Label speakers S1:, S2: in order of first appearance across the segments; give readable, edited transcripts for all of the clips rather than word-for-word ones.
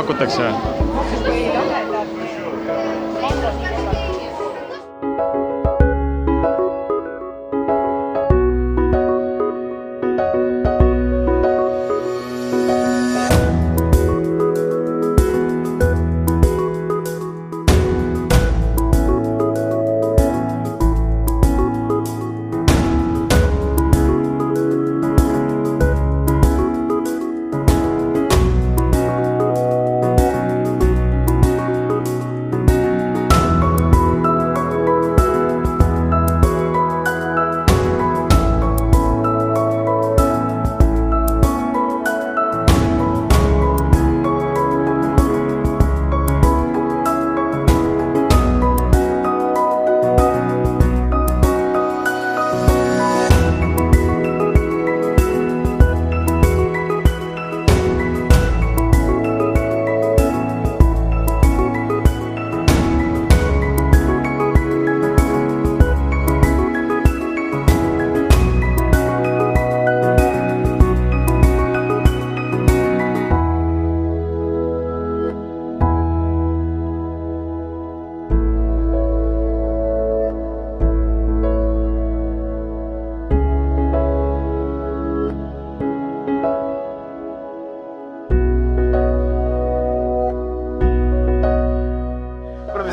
S1: pakutakse?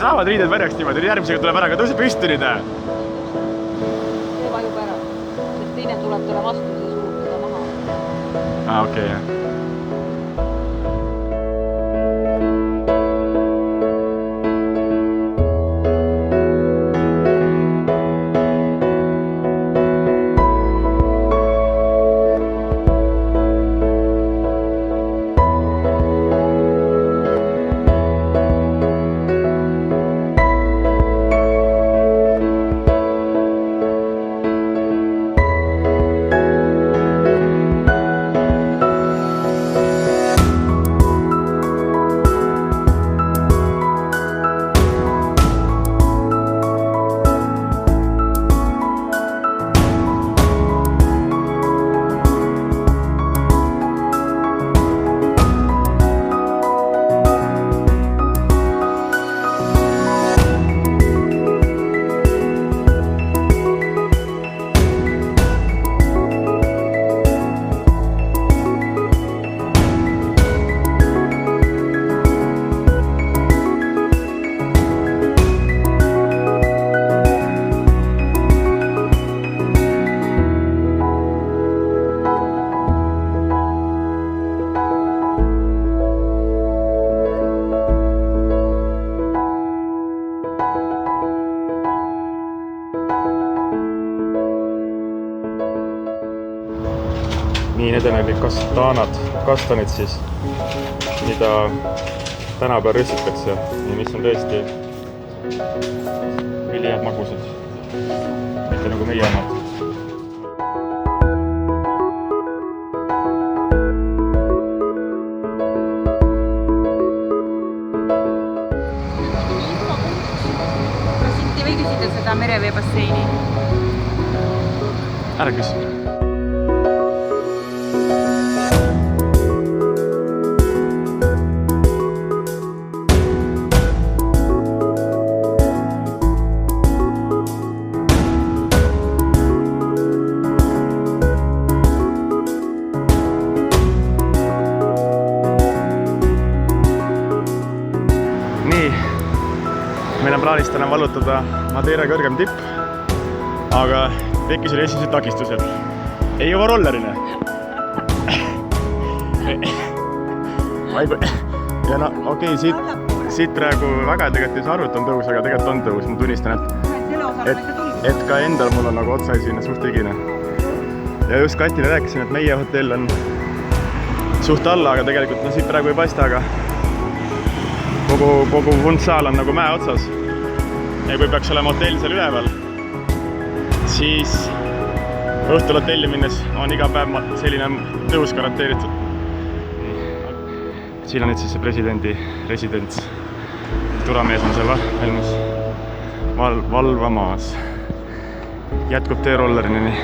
S1: Saavad riided värjaks niimoodi, järgmisega tuleb ära, aga tõuse püsti nüüd.
S2: See vajub ära, sest teine tuleb talle vastu, siis surub teda maha.
S1: Okei, jah. Nii, need on need kastanid siis, mida tänapäeval röstitakse ja mis on tõesti ülihead magusad, mitte nagu meie omad.
S2: Siit ei või küsida seda mereveebasseini?
S1: Ära küsi. Meil on plaanis täna vallutada Madeira kõrgem tipp, aga tekkis oli esimesed takistused. Ei jõua rollerine. Ja no okei, siit praegu väga tegelikult ei saa aru, et on tõus, aga tegelikult on tõus. Ma tunnistan, et ka endal mul on nagu otsaisine suht higine. Ja just Katile rääkisin, et meie hotell on suht alla, aga tegelikult siit praegu ei paista, aga kogu Funchal on nagu mäe otsas. Ja kui peaks olema hotell seal üleval, siis õhtul hotelli minnes on iga päev selline tõus garanteeritud. Siin on nüüd siis see presidendi residents. Turamees on seal valmis valvamas. Jätkub töö rollerini.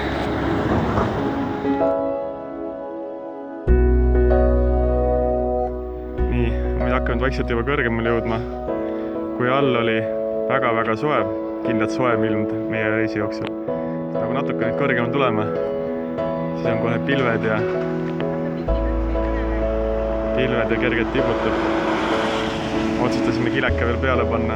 S1: vaikselt juba kõrgemale jõudma. Kui all oli väga-väga soe, kindlalt soem ilm meie reisi jooksul. Nagu natuke nüüd kõrgemale tulema, siis on kohe pilved ja kergelt tibutab. Otsustasime kileka veel peale panna.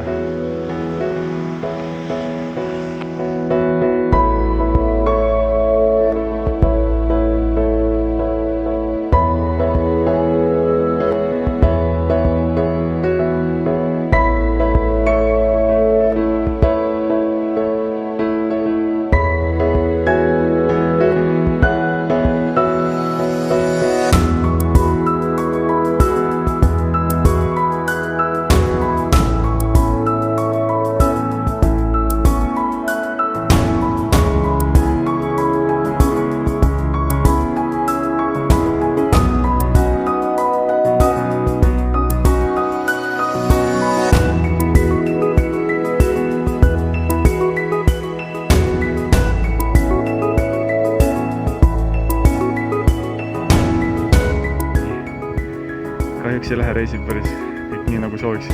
S1: Kahjuks ei lähe reisil päris kõik nii nagu sooviks.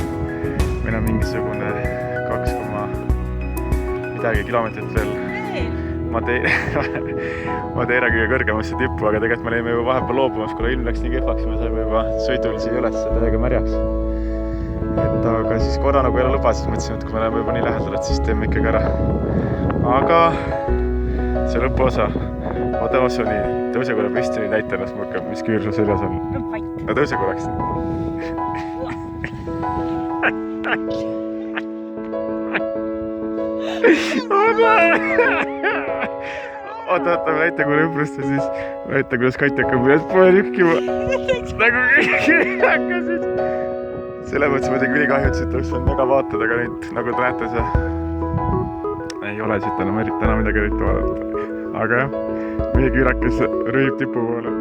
S1: Meil on mingisugune 2, midagi kilomeetrit veel Madeira kõige kõrgemasse tippu, aga tegelikult me olime juba vahepeal loobumas, kuna ilm läks nii kehvaks, me saime juba sõidul siia üles täiega märjaks. Aga siis korra nagu jälle lubas, siis mõtlesin, et kui me oleme juba nii lähedal, et siis teeme ikkagi ära. Aga see lõpuosa, vaata osa nii tõuse korra püsti, nii näita ennast muka, mis küür su seljas on. No tõuse korraks. Oota, ma näita kui lõbrust ja siis näita, kuidas Kati hakkab üles poole lükkima. Nagu kõik hakkasid. Selle mõttes ma tegin ülikahju, et oleks saanud mega vaatada, aga nüüd, nagu te näete, see ei ole siit enam midagi eriti vaadata. Aga jah, meie küürakes rüüb tipu poole.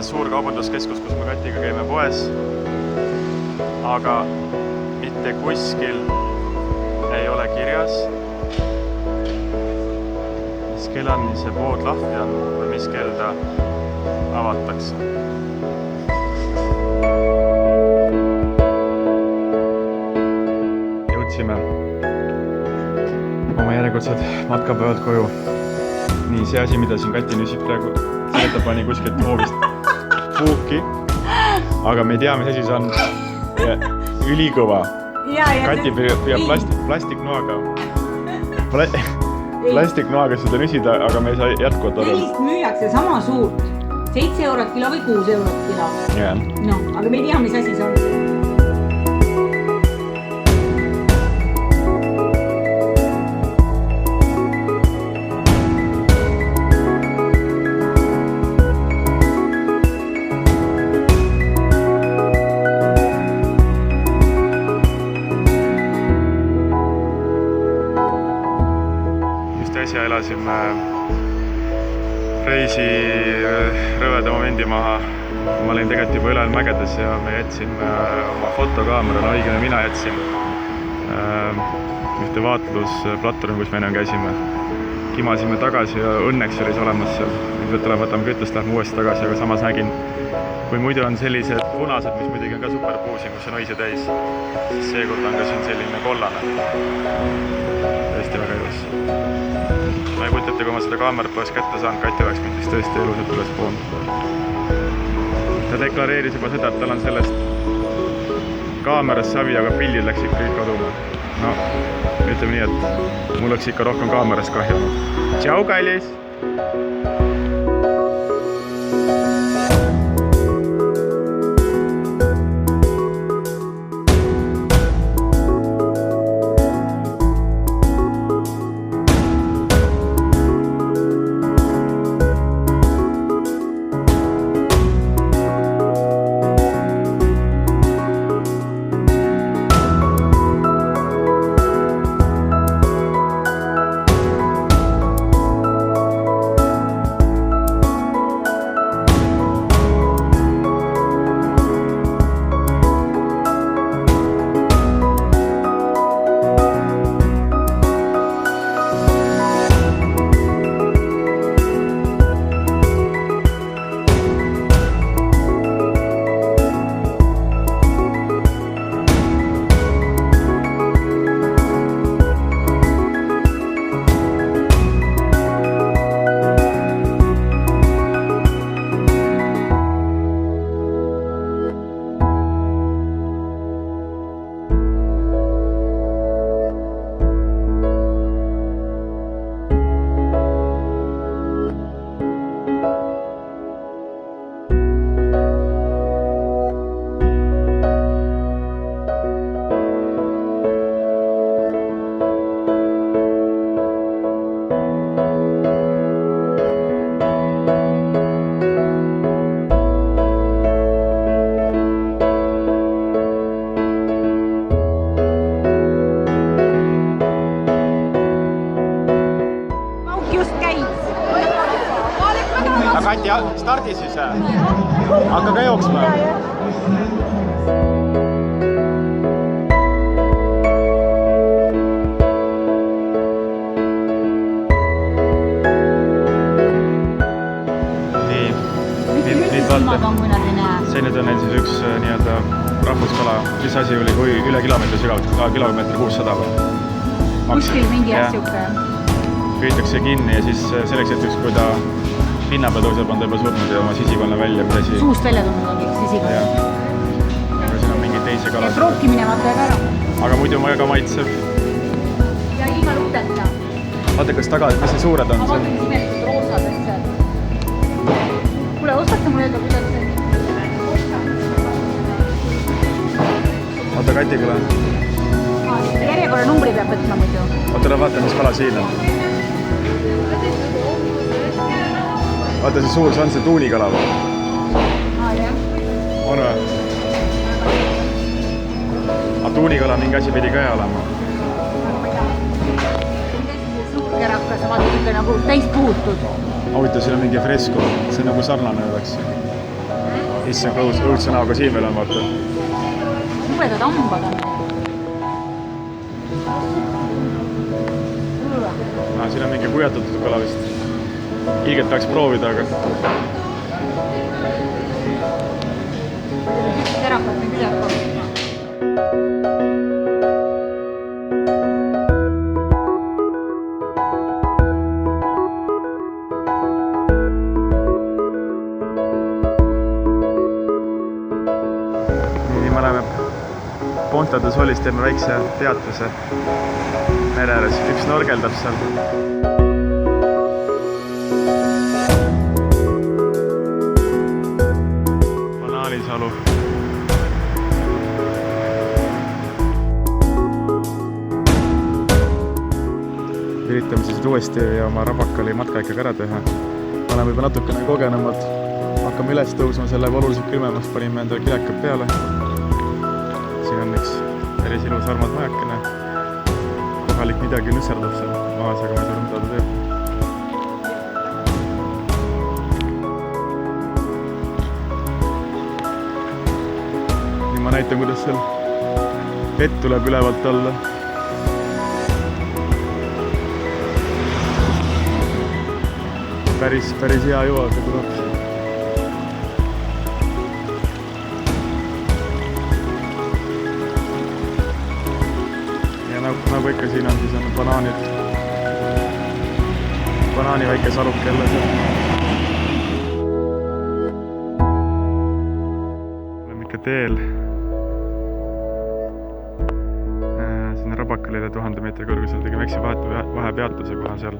S1: Suur kaubanduskeskus, kus me Katiga käime poes, aga mitte kuskil ei ole kirjas, mis kellani see pood lahti on või mis kell ta avatakse. Jõudsime oma järjekordsed matkapäevad koju. Nii, see asi, mida siin Kati nüsib praegu, ta pani kuskilt hoovist puuki, aga me ei tea, mis asi see on. Ülikõva. Kati püüab plastiknoaga seda nüsida, aga me ei saa jätkuvalt aru.
S2: Sellist müüakse sama suurt, 7 eurot kilo või 6 eurot kilo. No, aga me ei tea, mis asi see on.
S1: äsja elasime reisi rõveda momendi maha. Ma olin tegelikult juba ülel mägedes ja me jätsime oma fotokaamerale, õigemini mina jätsin ühte vaatlusplatvormi, kus me enam käisime. Kimasime tagasi ja õnneks oli see olemas seal. Nüüd võtame kütust, lähme uuesti tagasi, aga samas nägin, kui muidu on sellised punased, mis muidugi on ka super puusi, kus on õise täis, siis seekord on ka siin selline kollane. Tõesti väga ilus. Ma ei kujuta ette, kui ma seda kaamerat poleks kätte saanud, Kati oleks mind vist tõesti elusalt üles poonud. Ta deklareeris juba seda, et tal on sellest kaamerast savi, aga pildid läks ikka kõik kaduma. No, ütleme nii, et mul oleks ikka rohkem kaamerast kahju olnud. Tšau, kallis! Kati, stardi siis. Hakka ka jooksma. See nüüd on siis üks nii-öelda rahvuskala. Mis asi oli, kui üle kilomeetri sügavalt, kilomeetri 600 või?
S2: Kuskil mingi asjuke.
S1: Püütakse kinni ja siis selleks hetkeks, kui ta pinna peal tõuseb, on ta juba surnud ja oma sisikonna välja, mis asi.
S2: Suust välja tulnud ongi sisikonna.
S1: Aga siin on mingi teise kala.
S2: Ja prookimine vaata jääb ära.
S1: Aga muidu väga maitsev.
S2: Ja ilma luteta.
S1: Vaata, kas taga, mis need suured on?
S2: Ma vaatan, mis imelikult roosad, et see. Kuule, oskate mulle öelda, kuidas see?
S1: Vaata, Katikule.
S2: Järjekorra numbri peab võtma muidu.
S1: Vaata, vaata, mis kala siin on. Vaata, see suur, see on see tuunikala või?
S2: Jah.
S1: On või? Aga tuunikala mingi asi pidi ka olema.
S2: Suur kärakas, vaata ikka nagu täis puhutud.
S1: Huvitav, siin on mingi fresko, see on nagu sarnane oleks. Issand, õudse näoga siin veel on, vaata. Jubedad hambad on. Siin on mingi kujatatud kala vist. Ilgelt tahaks proovida, aga...
S2: Terakat on küll proovida.
S1: Nii, me oleme Ponta de Solis, teeme väikse peatuse mere ääres. Üks norgeldab seal. Banaanisalu. Üritame siis uuesti ja oma rabakali matka ikkagi ära teha. Oleme juba natukene kogenumad. Hakkame üles tõusma, selle oluliselt külmemaks panime endale kilekad peale. Siin on üks päris ilus armas majakene. kohalik midagi nusserdab seal maas, aga ma ei tea, mida ta teeb. Nii ma näitan, kuidas seal vett tuleb ülevalt alla. Päris hea juurde tuleb. Ja nagu ikka siin on, siis on banaanid. Banaani väike saluk jälle seal. Oleme ikka teel. Sinna Rabakalile 1000 meetri kõrgusel tegime väikse vahepeatuse, kuna seal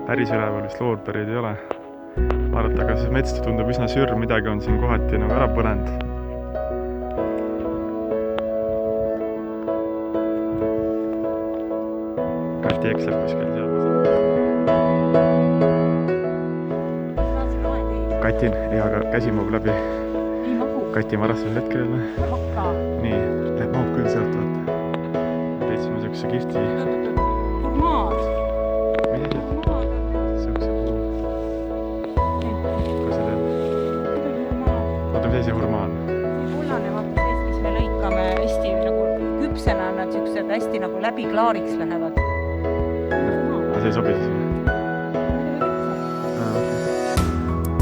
S1: päris üleval vist loorberid ei ole. Vaadata, aga see mets tundub üsna sürr, midagi on siin kohati nagu ära põlenud. Kati eksleb kuskil seal. Katin, ja aga käsi mahub läbi. Kati marastas hetkel jälle. Nii, mahub küll sealt vaata. Teitsime siukse kihti.
S2: Formaat.
S1: See hurmaan.
S2: Kullane vaata seest, mis me lõikame hästi nagu küpsena, nad siuksed hästi nagu läbi klaariks lähevad.
S1: Aga see ei sobi siis või?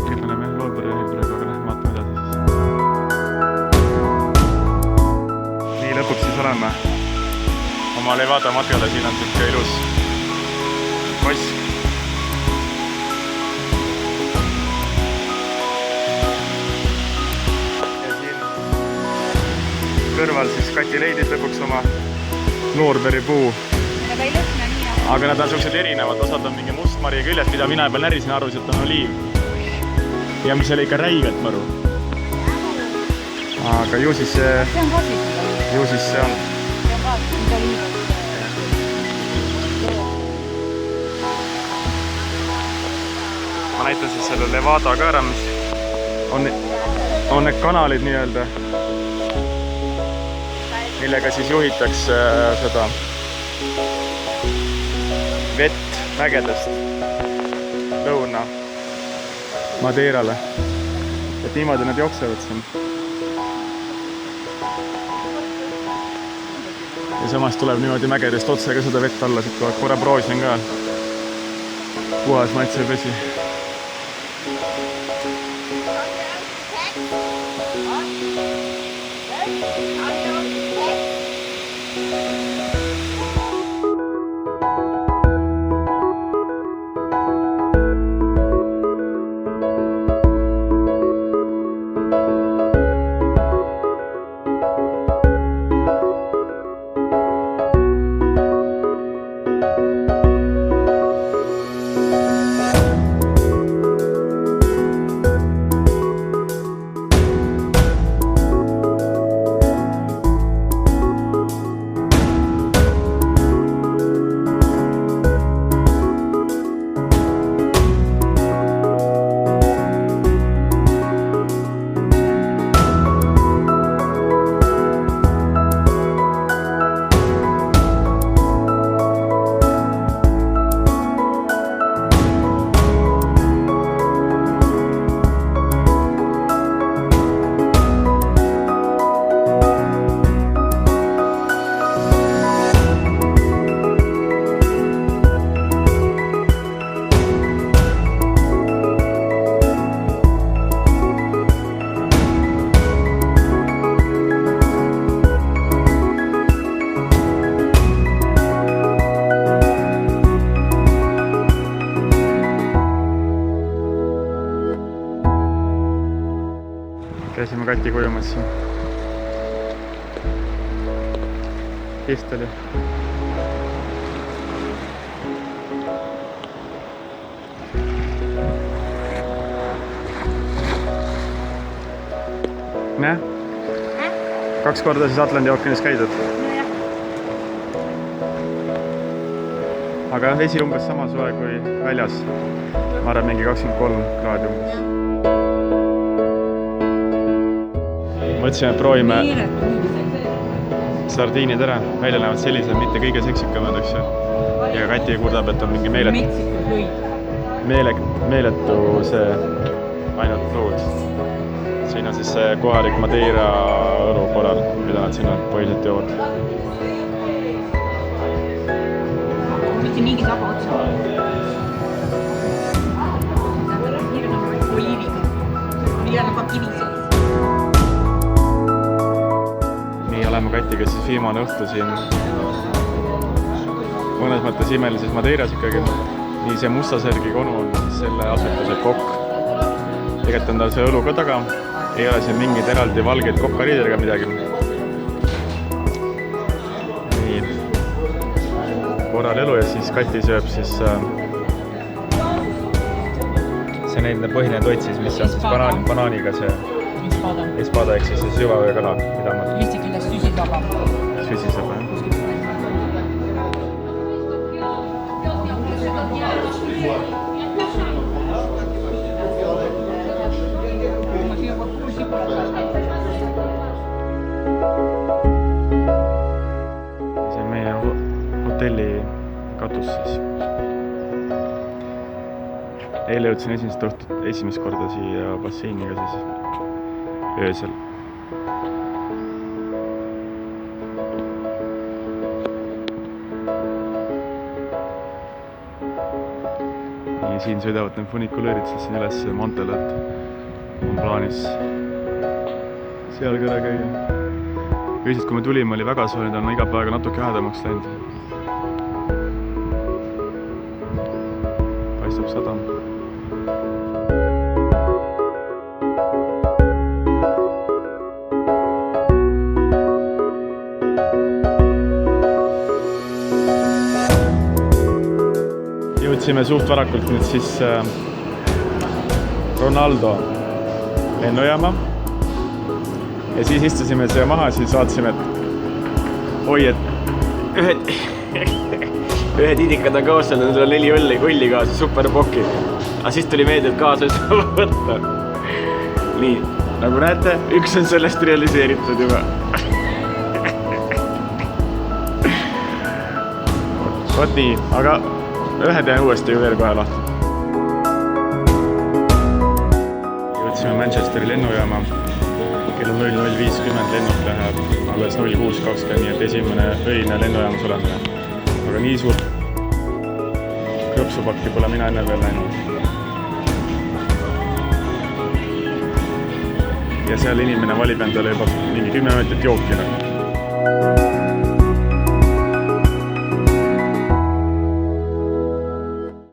S1: Nüüd me näeme looberi praegu, aga lähme vaatame edasi siis. Nii lõpuks siis oleme oma Levada matkale, siin on siuke ilus kosk. Kõrval siis Kati leidis lõpuks oma loorberipuu. Aga nad on siuksed erinevad, osad on mingi mustmari küljes, mida mina juba närisin, arvasin, et on oliiv. Ja mis oli ikka räigelt maru. Aga ju siis see on.
S2: See on
S1: See on ma näitan siis selle Levada ka ära, mis on need kanalid nii-öelda, millega siis juhitakse seda vett mägedest lõuna Madeirale. Et niimoodi nad jooksevad siin. Ja samas tuleb niimoodi mägedest otse ka seda vett alla, siit korra proovisin ka. Puhas maitsev vesi. Käisime Kati kujumas siin. Kihvt oli. Näe? 2 korda siis Atlandi ookeanis käidud. Aga vesi umbes sama soe kui väljas. Ma arvan mingi 23 kraadi umbes. Mõtlesime, et proovime sardiinid ära. Välja näevad sellised, mitte kõige seksikamad, eks ju. Kati kurdab, et on mingi
S2: metsikud lõid.
S1: meeletu see ainult lood. Siin on siis see kohalik Madeira õlukorral, mida nad sinna põhiliselt joovad.
S2: Mitte mingi taba otsa. Oliiviga. Millal on ka kivi sees.
S1: Nii oleme Katiga siis viimane õhtu siin mõnes mõttes imelises Madeiras ikkagi. Nii see Mustasärgi konu on selle asutuse kokk. Tegelikult on tal see õlu ka taga. Ei ole siin mingid eraldi valgeid kokkariidega midagi. Nii. Korral elu ja siis Kati sööb siis see neidne põhine toit siis, mis on siis banaaniga see espada ehk siis süvavöökala, mida ma...
S2: Lihtsalt üles süsisaba.
S1: Süsisaba, jah. See on meie hotelli katus siis. Eile jõudsin esimest korda siia basseiniga siis öösel. Ja siin sõidavad need funikuleerid siis siin üles mantele, et on plaanis seal kõne käia. Öösest, kui me tulime, oli väga soe, nüüd on iga päevaga natuke jahedamaks läinud. Paistab sadam. Jõudsime suht varakult nüüd siis Ronaldo lennujaama ja siis istusime siia maha, siis vaatasime, et oi, et ühed idikad on kaasa, nendel on 4 õlli kaasa, super poki. Aga siis tuli meelde, et kaasa ei saa võtta. Nii, nagu näete, üks on sellest realiseeritud juba. Vot nii, aga ühe teen uuesti veel kohe lahti. Jõudsime Manchesteri lennujaama. Kell on 00.50, lennuk läheb alles 06.20, nii et esimene öine lennujaamas oleme. Aga nii suurt krõpsupakki pole mina enne veel näinud. Ja seal inimene valib endale juba mingi 10 minutit jookile.